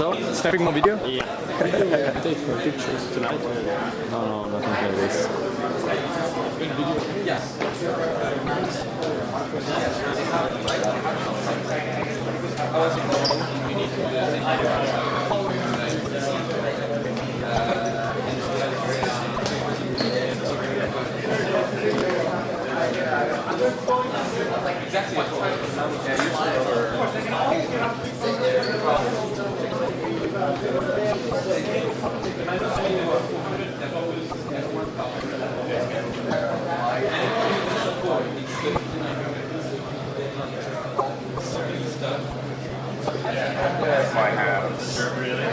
So, snapping more video? Yeah. Take pictures tonight? No, nothing like this. Yes. That's my house. Really?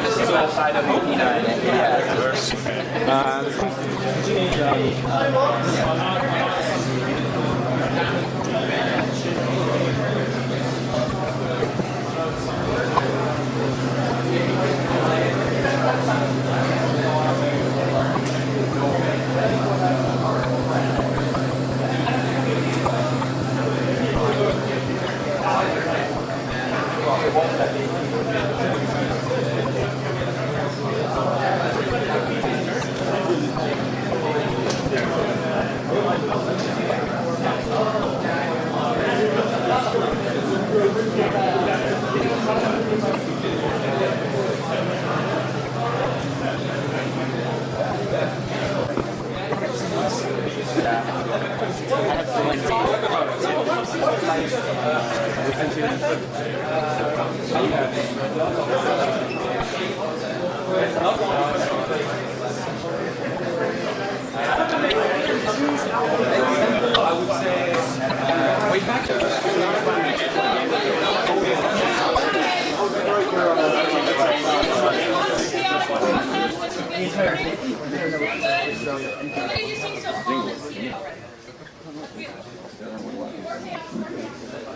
This is outside of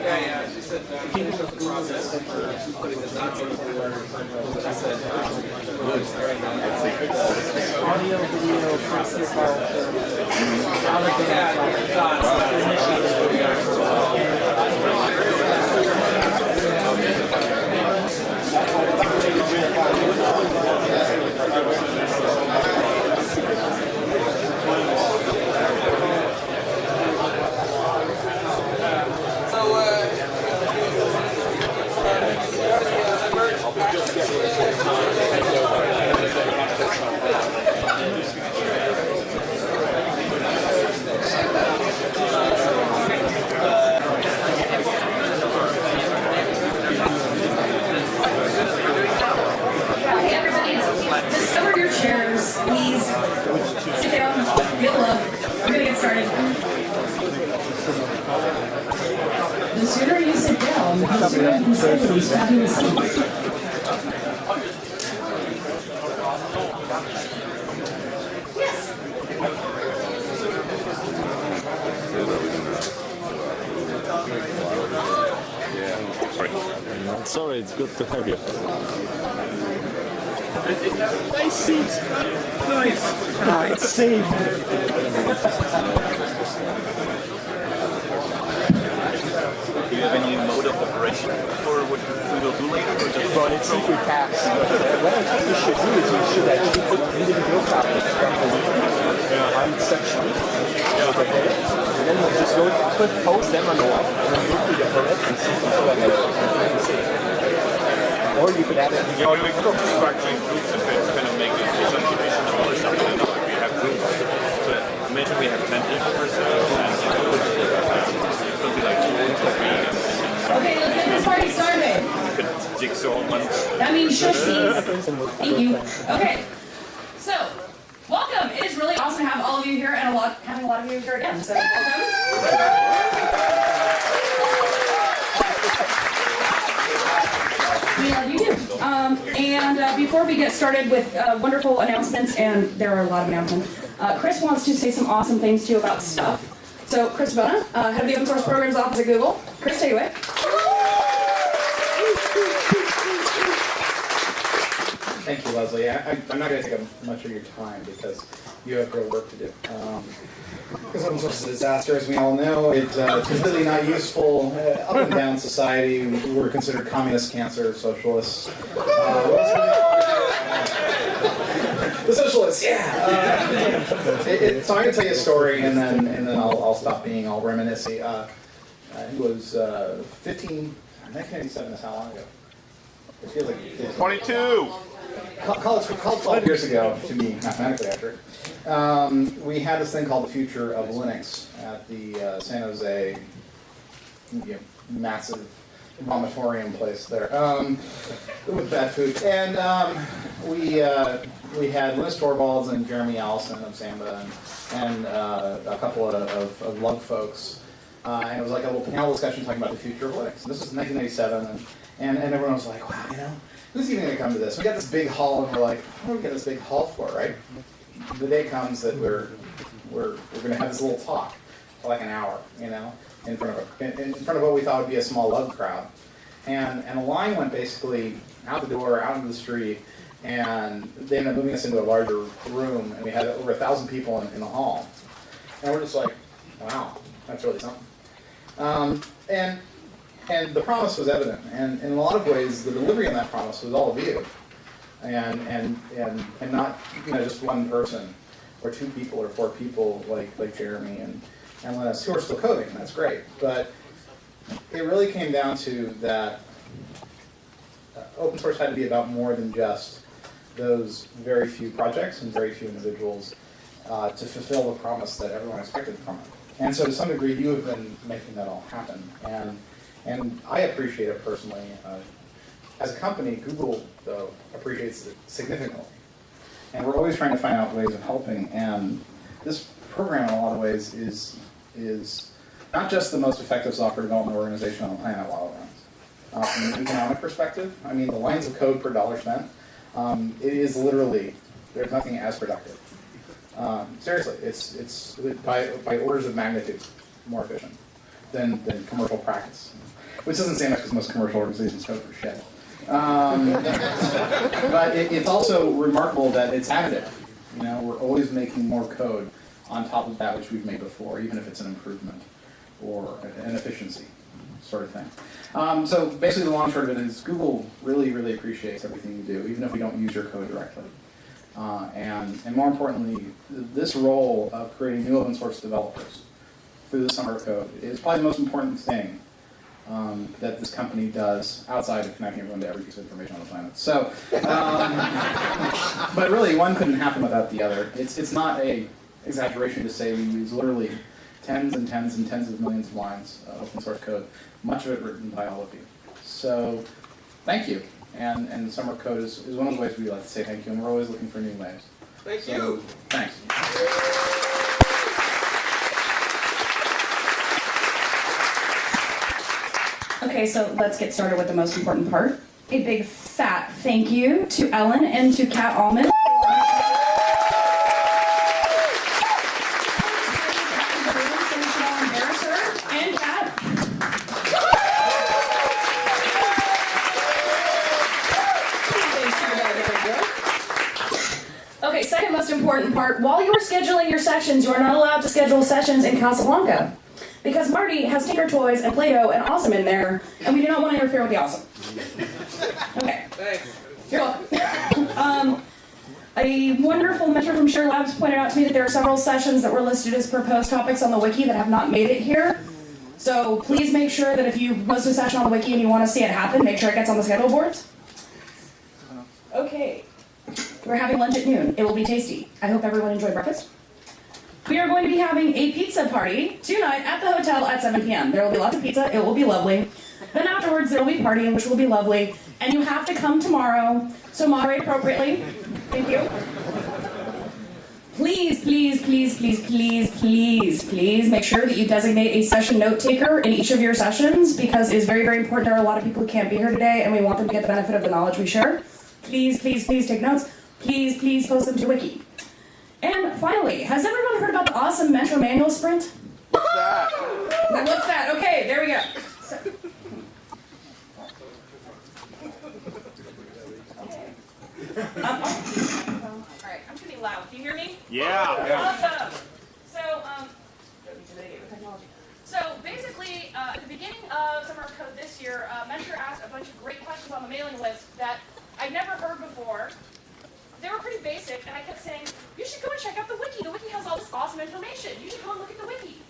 Yeah, she said finish up the process for putting the dots in the she said Audio, video, press Discover your chairs, please. Sit down, feel love. We're gonna get started. The sooner you sit down, the sooner you can sit in these fabulous seats. Yes. Sorry, it's good to have you. Nice seat. Nice. Ah, it's safe. Do you have any mode of operation for what we will do later? Or just Well, let's see if we pass. What I think we should do is we should actually put individual copies from the week on section. Okay. And then we'll just go post them on the wall and then go through the bullet and see if we can see. Or you could have it. Yeah, we could structuring groups if it's going to make a subdivision or something. If we have groups, so imagine we have 10 people per se, and it could be like 2 or 3. Okay, let's get this party started. Could jigsaw one. That means shush, please. Thank you. Okay. So, welcome. It is really awesome to have all of you here and having a lot of you here again. So, welcome. We love you too. And before we get started with wonderful announcements, and there are a lot of announcements, Chris wants to say some awesome things to you about stuff. So Chris Bona, head of the Open Source Programs Office at Google. Chris, take it away. Thank you, Leslie. I'm not going to take up much of your time because you have real work to do. Because open source is a disaster, as we all know. It's completely not useful. Up and down society, we're considered communist cancer, socialists. The socialists, yeah. So I'm going to tell you a story, and then I'll stop being all reminiscing. He was 1987 is how long ago? It feels like 22! Call it 12 years ago, to be mathematically accurate. We had this thing called the Future of Linux at the San Jose massive vomitorium place there with bad food. And we had Linus Torvalds and Jeremy Allison of Samba and a couple of Lug folks. And it was like a little panel discussion talking about the future of Linux. And this was 1987, and everyone was like, wow, who's even going to come to this? We got this big hall, and we're like, what do we get this big hall for, right? The day comes that we're going to have this little talk for like an hour, in front of what we thought would be a small Lug crowd. And a line went basically out the door, out into the street, and they ended up moving us into a larger room, and we had over 1,000 people in the hall. And we're just like, wow, that's really something. And the promise was evident, and in a lot of ways, the delivery on that promise was all of you, and not just one person, or 2 people, or 4 people like Jeremy and Linus, who are still coding. That's great, but it really came down to that open source had to be about more than just those very few projects and very few individuals to fulfill the promise that everyone expected from it. And so to some degree, you have been making that all happen. And I appreciate it personally. As a company, Google, though, appreciates it significantly. And we're always trying to find out ways of helping. And this program, in a lot of ways, is not just the most effective software development organization on the planet while it runs. From an economic perspective, I mean, the lines of code per dollar spent, it is literally, there's nothing as productive. Seriously, it's by orders of magnitude more efficient than commercial practice. Which doesn't say much because most commercial organizations code for shit. But it's also remarkable that it's additive. We're always making more code on top of that which we've made before, even if it's an improvement or an efficiency sort of thing. So basically the long and short of it is Google really, really appreciates everything you do, even if we don't use your code directly. And more importantly, this role of creating new open source developers through the Summer of Code is probably the most important thing that this company does outside of connecting everyone to every piece of information on the planet. So, but really, one couldn't happen without the other. It's not an exaggeration to say we use literally tens and tens and tens of millions of lines of open source code, much of it written by all of you. So, thank you. And Summer of Code is one of the ways we like to say thank you, and we're always looking for new ways. Thank you. Thanks. Okay, so let's get started with the most important part. A big fat thank you to Ellen and to Kat Allman. And Kat. Okay, second most important part. While you're scheduling your sessions, you are not allowed to schedule sessions in Casablanca. Because Marty has Tinker Toys and Play-Doh and Awesome in there, and we do not want to interfere with the Awesome. Okay. Thanks. You're welcome. A wonderful mentor from Share Labs pointed out to me that there are several sessions that were listed as proposed topics on the wiki that have not made it here. So please make sure that if you post a session on the wiki and you want to see it happen, make sure it gets on the schedule boards. Okay. We're having lunch at noon. It will be tasty. I hope everyone enjoyed breakfast. We are going to be having a pizza party tonight at the hotel at 7 p.m. There will be lots of pizza. It will be lovely. Then afterwards, there will be partying, which will be lovely. And you have to come tomorrow, so moderate appropriately. Thank you. Please, please, please, please, please, please, please make sure that you designate a session note taker in each of your sessions, because it is very, very important. There are a lot of people who can't be here today, and we want them to get the benefit of the knowledge we share. Please, please, please take notes. Please, please post them to Wiki. And finally, has everyone heard about the awesome Metro Manual Sprint? What's that? What's that? Okay, there we go. So, Alright, I'm gonna be loud. Can you hear me? Yeah. Awesome. So basically, at the beginning of Summer of Code this year, Mentor asked a bunch of great questions on the mailing list that I'd never heard before. They were pretty basic, and I kept saying, you should go and check out the wiki. The wiki has all this awesome information. You should go and look at the wiki.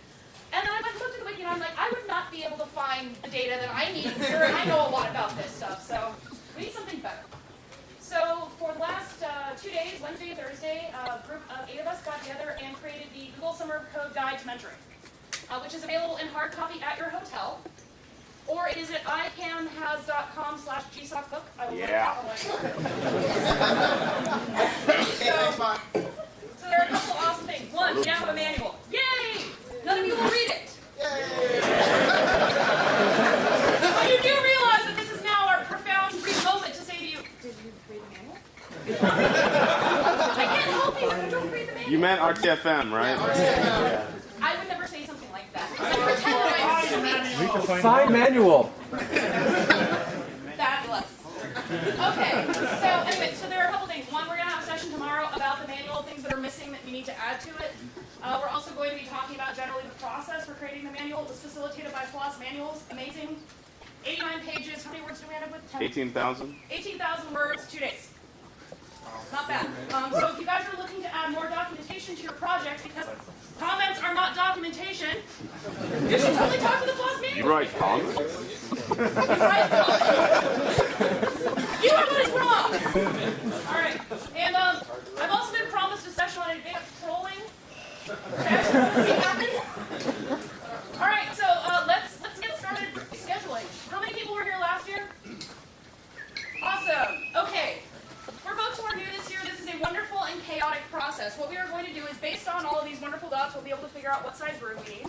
And then I went and looked at the wiki, and I'm like, I would not be able to find the data that I need here, and I know a lot about this stuff, so we need something better. So for the last 2 days, Wednesday and Thursday, a group of 8 of us got together and created the Google Summer of Code Guide to Mentoring, which is available in hard copy at your hotel, or it is at icamhas.com/gsocbook. I will Yeah. So there are a couple of awesome things. One, we now have a manual. Yay! None of you will read it. But you do realize that this is now our profound brief moment to say to you, did you read the manual? I can't help you if you don't read the manual. You meant RTFM, right? I would never say something like that. I pretend that I'm sweet. Sign manual. Fabulous. Okay, so anyway, so there are a couple things. One, we're going to have a session tomorrow about the manual, things that are missing that we need to add to it. We're also going to be talking about generally the process for creating the manual. It was facilitated by Floss Manuals. Amazing. 89 pages. How many words do we end up with? 18,000. 18,000 words, 2 days. Not bad. So if you guys are looking to add more documentation to your projects, because comments are not documentation, you should totally talk to the Floss Manual. You write comments? You are what is wrong! Alright, and I've also been promised a session on advanced trolling. Alright, so let's get started scheduling. How many people were here last year? Awesome. Okay. For folks who are new this year, this is a wonderful and chaotic process. What we are going to do is, based on all of these wonderful dots, we'll be able to figure out what size room we need.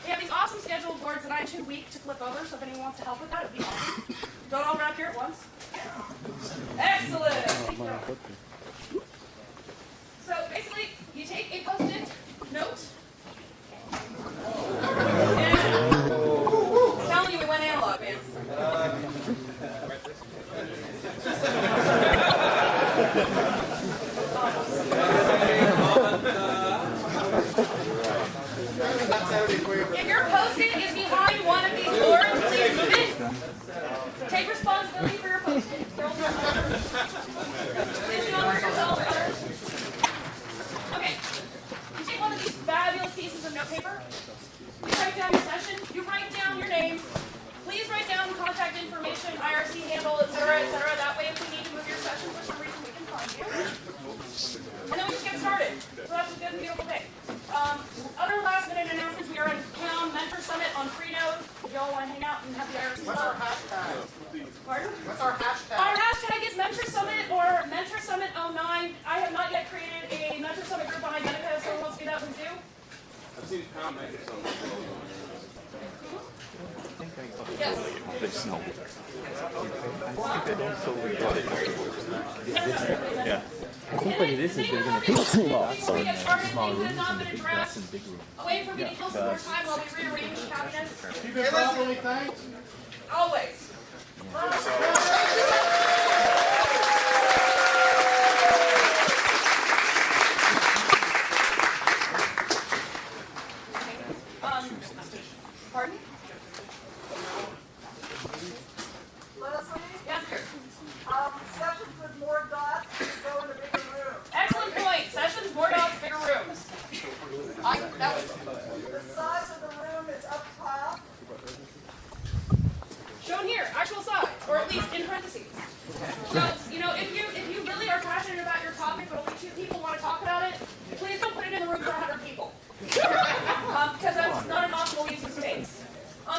We have these awesome schedule boards that I'm too weak to flip over, so if anyone wants to help with that, it would be awesome. Don't all wrap here at once. Excellent! So basically, you take a Post-it note, and I'm telling you, we went analog, man. If your Post-it is behind one of these boards, please move it. Take responsibility for your Post-it. Please do not hurt yourself or others. Okay. You take one of these fabulous pieces of notepaper. You write down your session. You write down your name. Please write down contact information, IRC handle, etc., etc. That way, if we need to move your session for some reason, we can find you. And then we just get started. So that's a good and beautiful thing. Other last-minute announcements. We are in town Mentor Summit on Freenode. If y'all want to hang out and have the IRC. What's our hashtag? Pardon? What's our hashtag? Our hashtag is Mentor Summit or Mentor Summit 09. I have not yet created a Mentor Summit group on Identica. If someone wants to do that, please do. I've seen Pound make it something. Yes. Yeah. I think what it is they're going to take a lot. Things that have not been addressed. Wait for me to kill some more time while we rearrange cabinets. You been properly thanked? Always. Pardon? Yes, sir. Sessions with more dots go in a bigger room. Excellent point. Sessions, more dogs, bigger rooms. That was The size of the room is up top. shown here, actual size, or at least in parentheses. So, you know, if you really are passionate about your topic, but only 2 people want to talk about it, please don't put it in the room for 100 people. Because that's not an optimal use of space.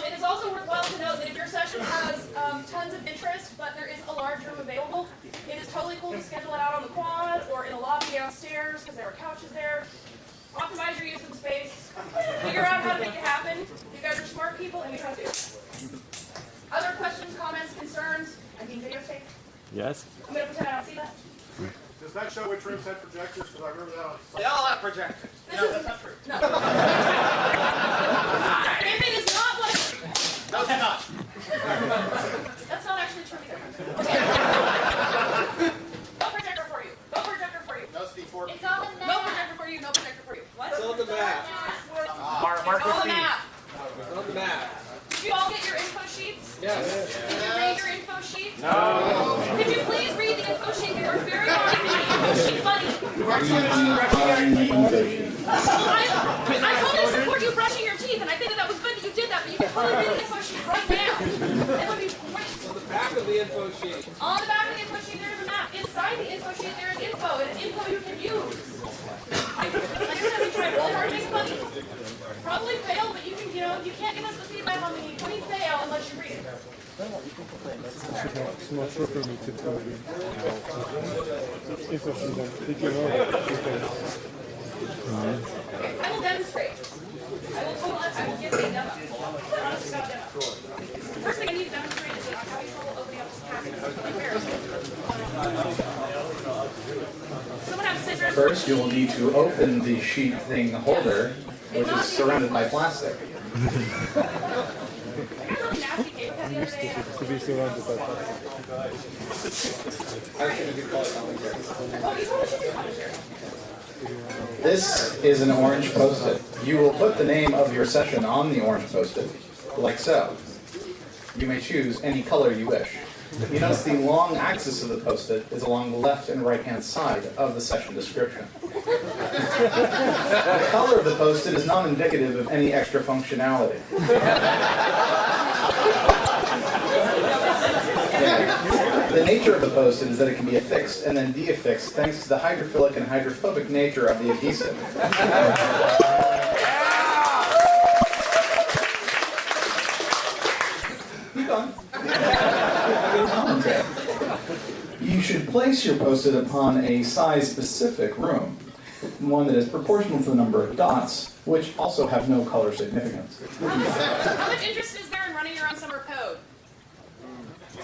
It is also worthwhile to note that if your session has tons of interest, but there is a large room available, it is totally cool to schedule it out on the quad or in a lobby downstairs because there are couches there. Optimize your use of the space. Figure out how to make it happen. You guys are smart people, and we trust you. Other questions, comments, concerns? I'm being videotaped. Yes? I'm going to pretend I don't see that. Does that show which rooms had projectors? Because I remember that on They all have projectors. No, that's not true. No. Camping is not what. No, it's not. That's not actually true either. No projector for you. No projector for you. No Steve Ford. It's on the map. No projector for you. No projector for you. What? It's on the map. It's on the map. It's on the map. Did you all get your info sheets? Yes. Did you read your info sheet? No. Could you please read the info sheet? We worked very hard to make the info sheet funny. I totally support you brushing your teeth, and I think that was good that you did that, but you can totally read the info sheet right now. It would be great. On the back of the info sheet. On the back of the info sheet, there is a map. Inside the info sheet, there is info, and it's info you can use. Like I said, we tried real hard to make it funny. Probably failed, but you can, you can't give us the feedback on when we fail unless you read it. I will demonstrate. I will give you a demo. Honest to God demo. The first thing I need to demonstrate is that I'm having trouble opening up this package. Someone have scissors. First, you will need to open the sheet thing holder, which is surrounded by plastic. This is an orange Post-it. You will put the name of your session on the orange Post-it, like so. You may choose any color you wish. You notice the long axis of the Post-it is along the left and right-hand side of the session description. The color of the Post-it is not indicative of any extra functionality. The nature of the Post-it is that it can be affixed and then de-affixed thanks to the hydrophilic and hydrophobic nature of the adhesive. Keep on. You should place your Post-it upon a size-specific room, one that is proportional to the number of dots, which also have no color significance. How much interest is there in running your own summer code?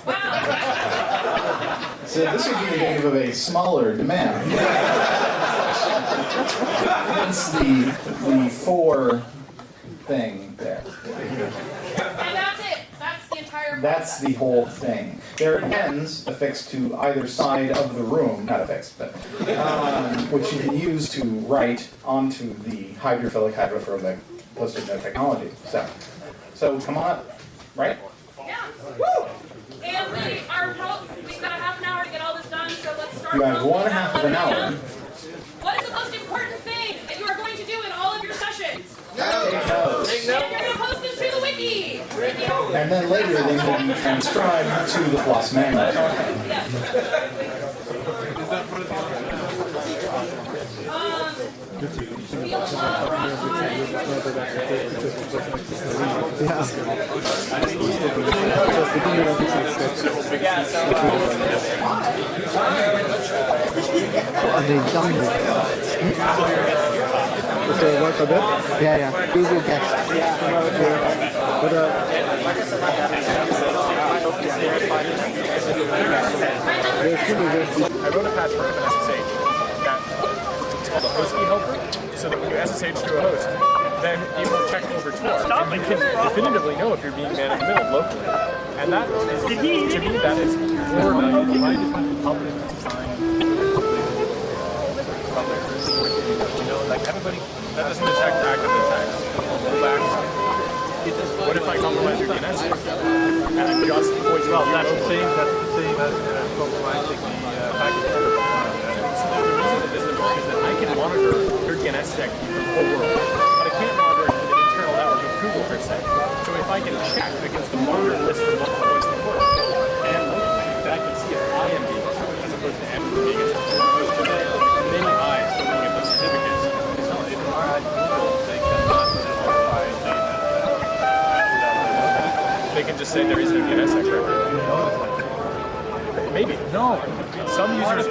Wow! So this would be indicative of a smaller demand. Hence the 4 thing there. And that's it. That's the entire. That's the whole thing. There are pens affixed to either side of the room, not affixed, but which you can use to write onto the hydrophilic, hydrophobic Post-it note technology. So come on up, right? Yeah. Woo! And we've got a half an hour to get all this done, so let's start. You have 1/2 of an hour. What is the most important thing that you are going to do in all of your sessions? Take notes. And you're going to post them to the wiki. And then later they will be transcribed to the floss manual. Are they done with Does it work a bit? Yeah. Google Guest. But I wrote a patch for SSH that it's called a host key helper, so that when you SSH to a host, then it will check over Tor. You can definitively know if you're being man in the middle locally. And that is, to me, that is more valuable. Mine is public design. Like everybody, that doesn't detect active attacks. What if I compromise your DNS? And I just voice well, that's the same as compromising the packet. So the reason that this is important is that I can monitor your DNS stack from the whole world, but I can't monitor it for the internal network of Google per se. So if I can check against the monitored list from multiple points in the world, and that I can see if I am being as opposed to M being as many eyes looking at those certificates. They can just say there is a DNS record. Maybe. No. Some users.